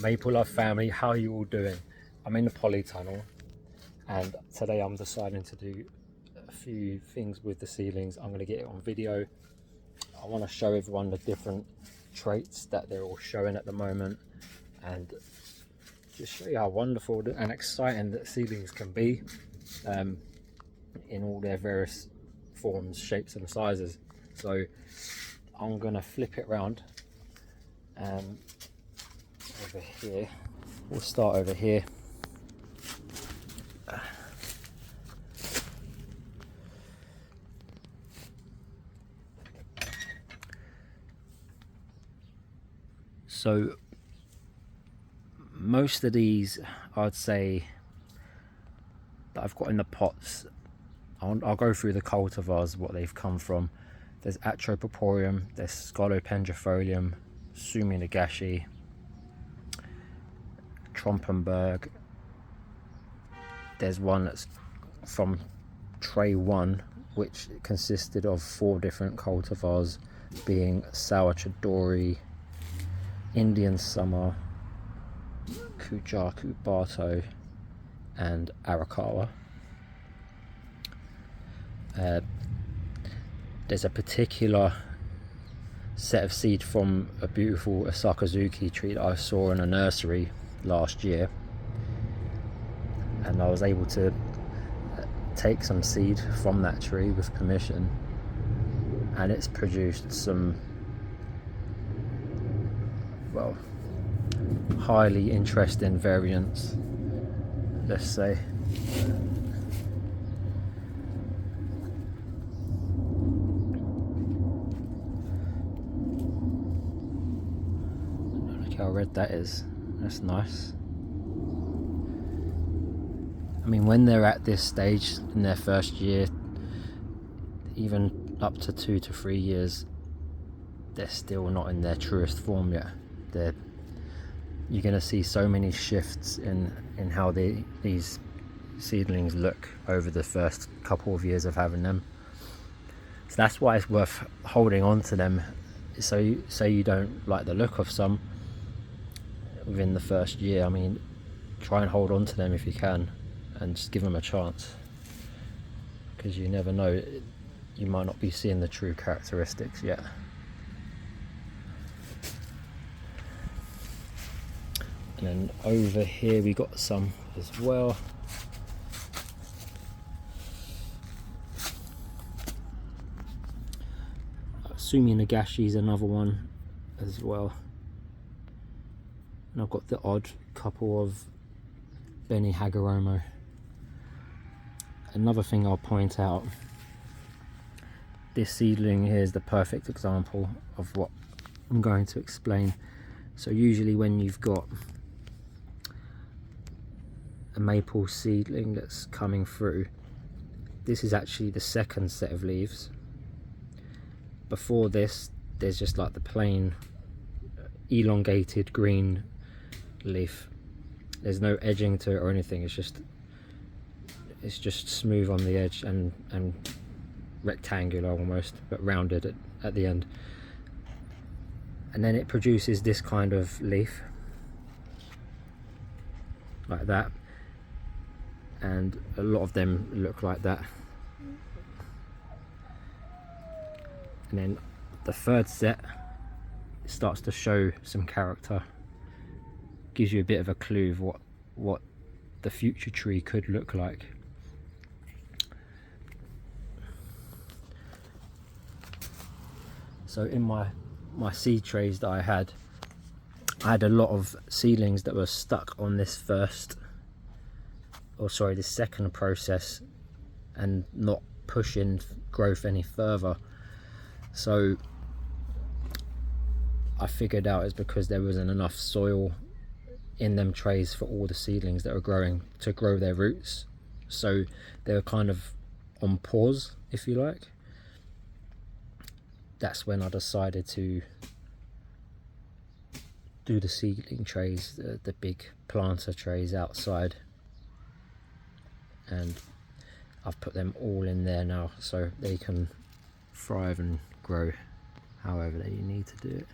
Maple Love family, how are you all doing? I'm in the polytunnel, and today I'm deciding to do a few things with the seedlings. I'm going to get it on video. I want to show everyone the different traits that they're all showing at the moment, and just show you how wonderful and exciting that seedlings can be in all their various forms, shapes and sizes. So I'm going to flip it around over here. We'll start over here. So most of these, I'd say, that I've got in the pots, I'll go through the cultivars, what they've come from. There's Atropoporium, there's Scolopendrifolium, Suminagashi, Trompenberg. There's one that's from tray 1, which consisted of 4 different cultivars, being Sour Chidori, Indian Summer, Kujaku Bato, and Arakawa. There's a particular set of seed from a beautiful Sakazuki tree that I saw in a nursery last year, and I was able to take some seed from that tree with permission, and it's produced some, well, highly interesting variants, let's say. Look how red that is. That's nice. I mean, when they're at this stage in their first year, even up to 2 to 3 years, they're still not in their truest form yet. You're going to see so many shifts in how these seedlings look over the first couple of years of having them. So that's why it's worth holding on to them, so you don't like the look of some within the first year. I mean, try and hold on to them if you can, and just give them a chance, because you never know, you might not be seeing the true characteristics yet. And then over here we got some as well. Suminagashi is another one as well. And I've got the odd couple of Beni Hagoromo. Another thing I'll point out, this seedling here is the perfect example of what I'm going to explain. So usually when you've got a maple seedling that's coming through, this is actually the second set of leaves. Before this, there's just like the plain elongated green leaf. There's no edging to it or anything. It's just smooth on the edge and rectangular almost, but rounded at the end. And then it produces this kind of leaf like that, and a lot of them look like that. And then the third set starts to show some character, gives you a bit of a clue of what the future tree could look like. So in my seed trays that I had a lot of seedlings that were stuck on this second process and not pushing growth any further. So I figured out it's because there wasn't enough soil in them trays for all the seedlings that were growing to grow their roots. So they were kind of on pause, if you like. That's when I decided to do the seedling trays, the big planter trays outside, and I've put them all in there now so they can thrive and grow however you need to do it.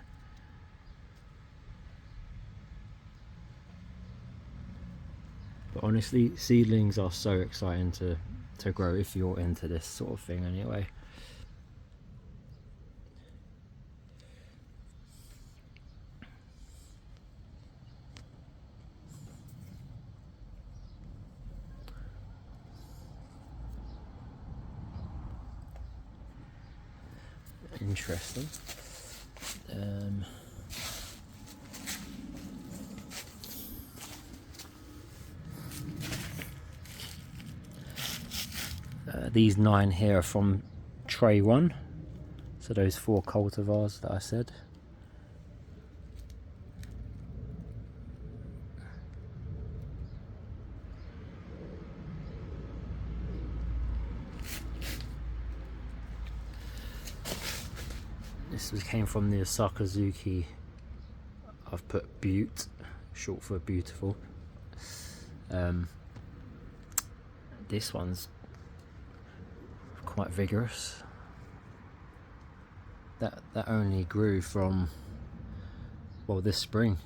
But honestly, seedlings are so exciting to grow if you're into this sort of thing anyway. Interesting. These 9 here are from tray 1, so those 4 cultivars that I said. This came from the Sakazuki. I've put Butte, short for beautiful. This one's quite vigorous. That only grew from, well, this spring.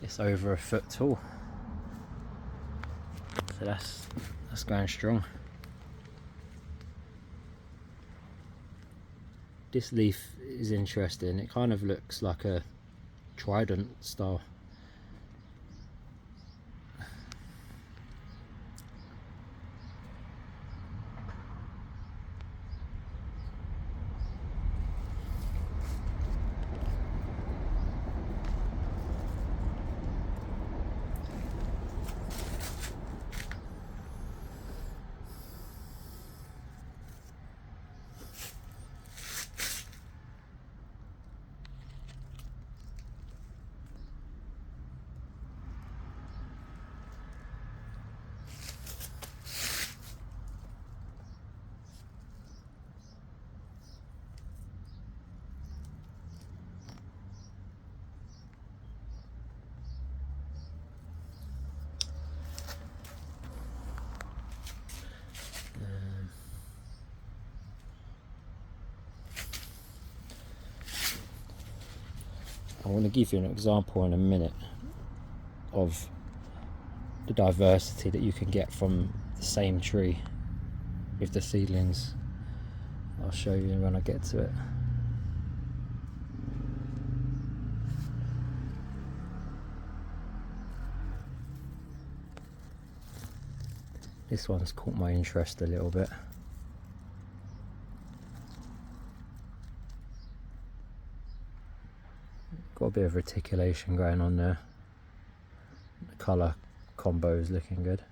It's over 1 foot tall, so that's going strong. This leaf is interesting. It kind of looks like a trident style. I want to give you an example in a minute of the diversity that you can get from the same tree with the seedlings. I'll show you when I get to it. This one's caught my interest a little bit. Got a bit of reticulation going on there. The colour combo is looking good.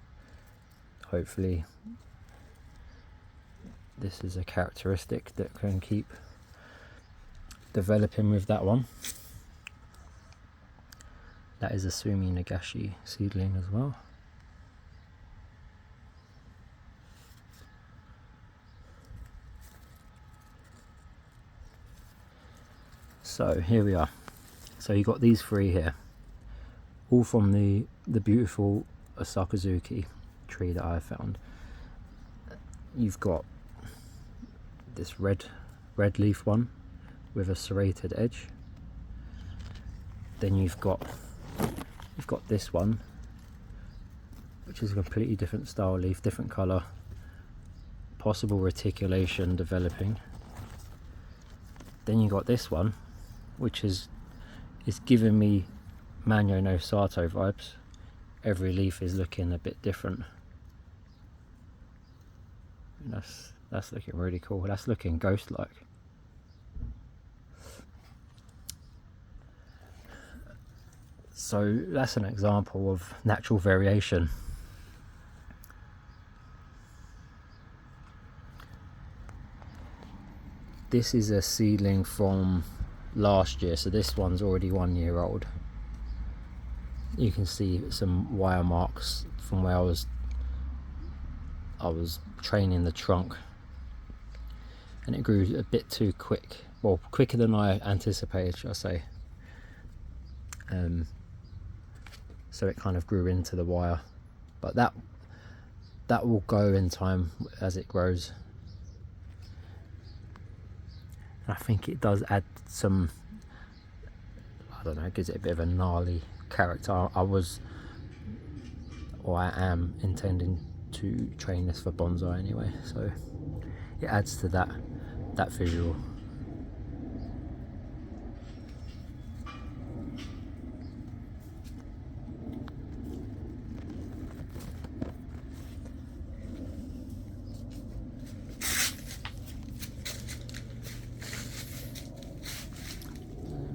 Hopefully this is a characteristic that can keep developing with that one. That is a Sumi Nagashi seedling as well. So here we are. So you got these 3 here, all from the beautiful Sakazuki tree that I found. You've got this red leaf one with a serrated edge. Then you've got this one, which is a completely different style leaf, different colour, possible reticulation developing. Then you got this one, which is giving me Manyo no Sato vibes. Every leaf is looking a bit different. And that's looking really cool. That's looking ghost-like. So that's an example of natural variation. This is a seedling from last year, so this one's already 1 year old. You can see some wire marks from where I was training the trunk, and it grew a bit too quick, well, quicker than I anticipated, shall I say. So it kind of grew into the wire, but that will go in time as it grows. I think it does add some, I don't know, gives it a bit of a gnarly character. I was or I am intending to train this for bonsai anyway, so it adds to that visual.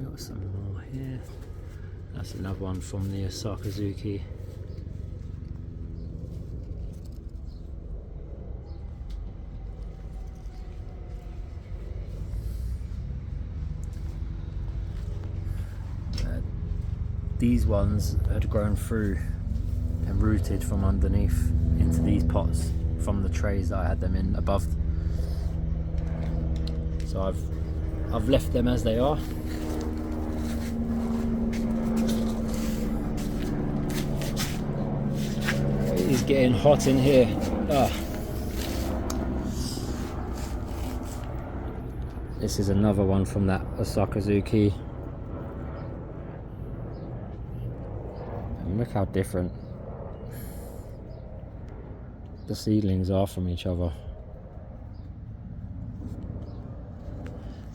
Got some more here. That's another one from the Sakazuki. These ones had grown through and rooted from underneath into these pots from the trays that I had them in above. So I've left them as they are. It is getting hot in here. This is another one from that Sakazuki. And look how different the seedlings are from each other.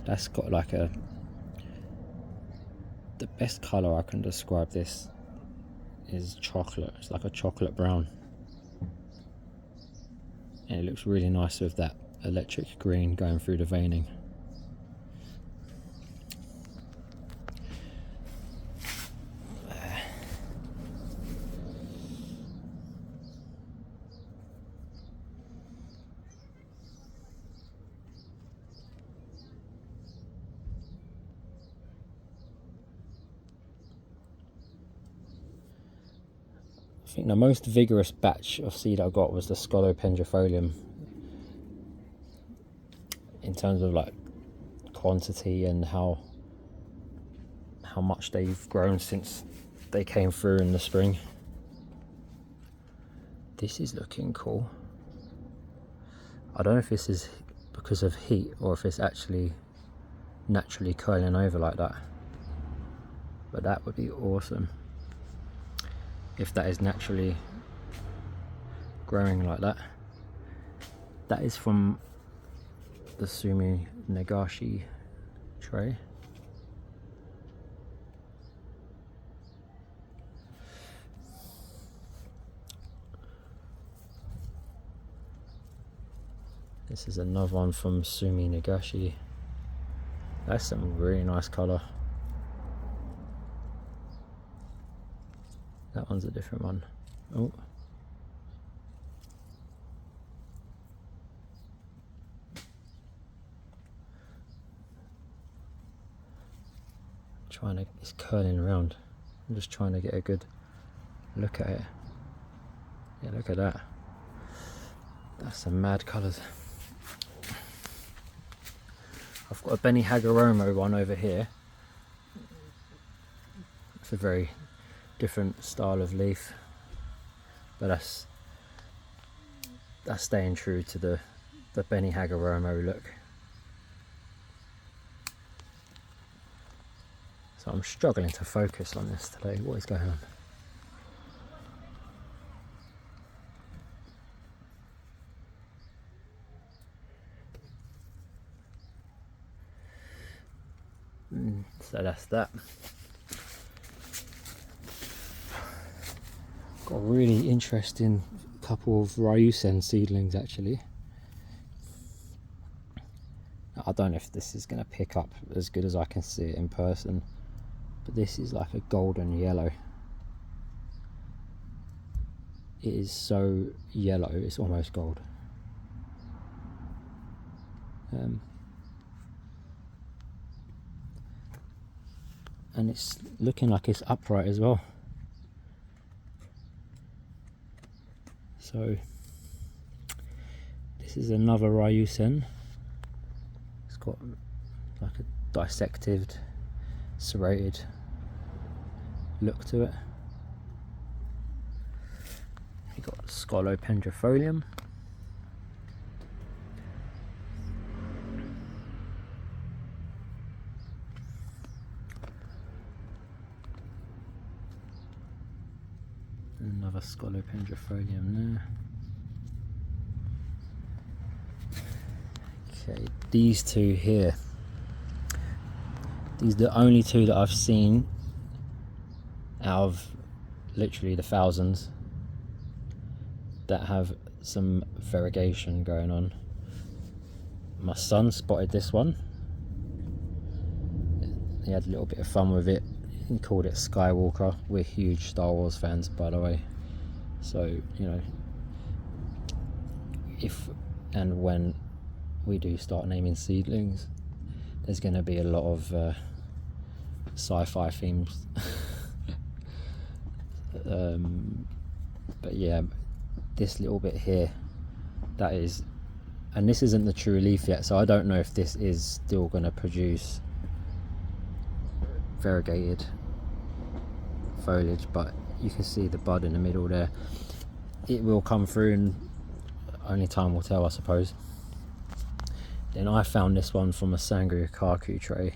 That's got like the best colour I can describe this is chocolate. It's like a chocolate brown. And it looks really nice with that electric green going through the veining. I think the most vigorous batch of seed I got was the Scolopendrifolium in terms of like quantity and how much they've grown since they came through in the spring. This is looking cool. I don't know if this is because of heat or if it's actually naturally curling over like that, but that would be awesome if that is naturally growing like that. That is from the Sumi Nagashi tray. This is another one from Sumi Nagashi. That's some really nice colour. That one's a different one. Oh. It's curling around. I'm just trying to get a good look at it. Yeah, look at that. That's some mad colours. I've got a Benny Hagoromo one over here. It's a very different style of leaf, but that's staying true to the Benny Hagoromo look. So I'm struggling to focus on this today. What is going on? So that's that. Got a really interesting couple of Ryusen seedlings actually. I don't know if this is going to pick up as good as I can see it in person, but this is like a golden yellow. It is so yellow, it's almost gold. And it's looking like it's upright as well. So this is another Ryusen. It's got like a dissected, serrated look to it. You've got Scolopendrifolium. Another scolopendrifolium there. Okay, these two here, these are the only two that I've seen out of literally the thousands that have some variegation going on. My son spotted this one. He had a little bit of fun with it. He called it Skywalker. We're huge Star Wars fans, by the way. So, you know, if and when we do start naming seedlings, there's going to be a lot of sci-fi themes. But yeah, this little bit here, that is, and this isn't the true leaf yet, so I don't know if this is still going to produce variegated foliage, but you can see the bud in the middle there. It will come through, and only time will tell, I suppose. Then I found this one from a Sangria Kaku tray,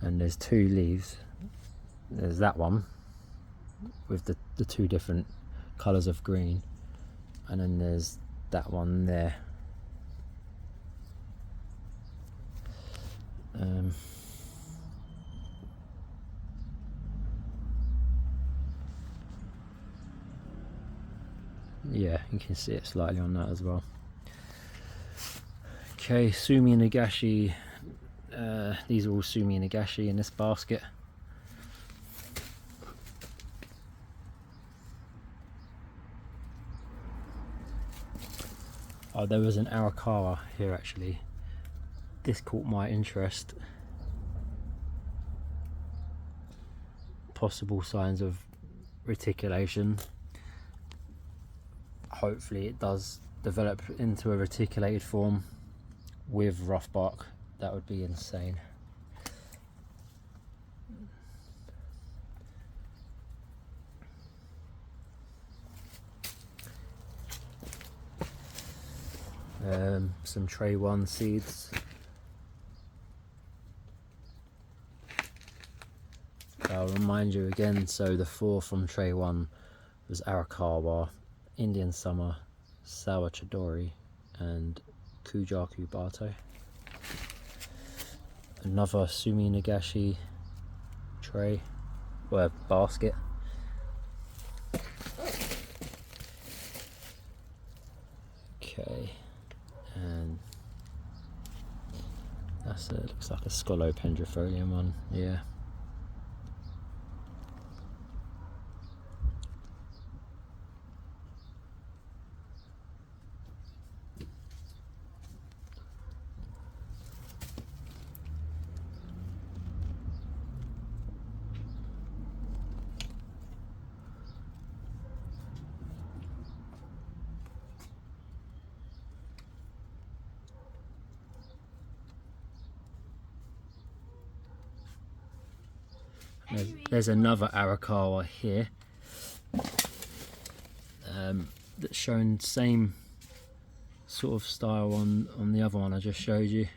and there's two leaves. There's that one with the two different colours of green, and then there's that one there. Yeah, you can see it slightly on that as well. Okay, Sumi Nagashi. These are all Sumi Nagashi in this basket. Oh, there was an Arakawa here actually. This caught my interest. Possible signs of reticulation. Hopefully it does develop into a reticulated form with rough bark. That would be insane. Some tray 1 seeds. I'll remind you again, so the 4 from tray 1 was Arakawa, Indian Summer, Sour Chidori and Kujaku Bato. Another Sumi Nagashi tray, or basket. Okay, and that's it, looks like a Scolopendrifolium one, yeah. There's another Arakawa here that's shown same sort of style on the other one I just showed you.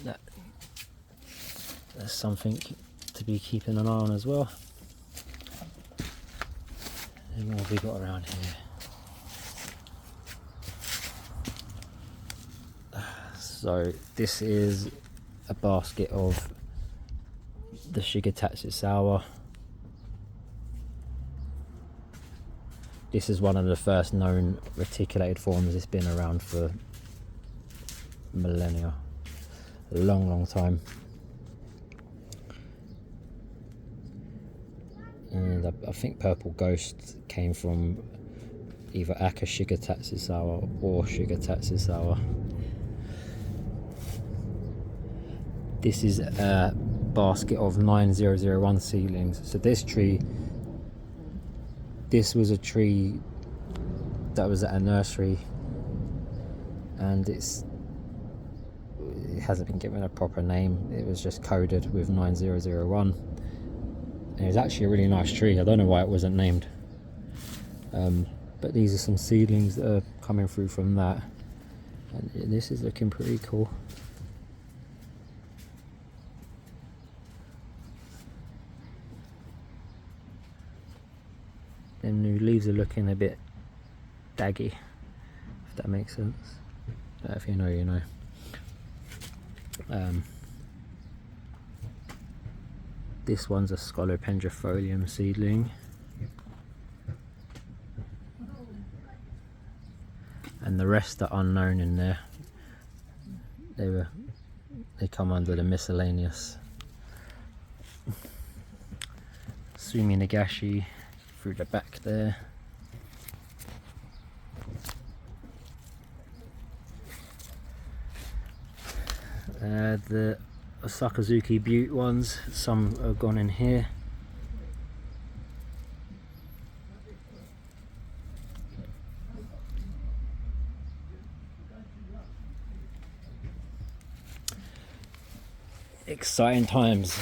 That's something to be keeping an eye on as well. And what have we got around here? So this is a basket of the Shigetatsu sour. This is one of the first known reticulated forms. It's been around for millennia, a long time. And I think Purple Ghost came from either Aka Shigetatsu sour or Shigetatsu sour. This is a basket of 9001 seedlings. So this tree, this was a tree that was at a nursery, and it hasn't been given a proper name. It was just coded with 9001. And it was actually a really nice tree. I don't know why it wasn't named. But these are some seedlings that are coming through from that. And this is looking pretty cool. and the leaves are looking a bit daggy, if that makes sense. If you know, you know. This one's a Scolopendrifolium seedling, and the rest are unknown in there. They come under the miscellaneous. Sumi Nagashi through the back there. The Sakazuki Butte ones, some are gone in here. Exciting times.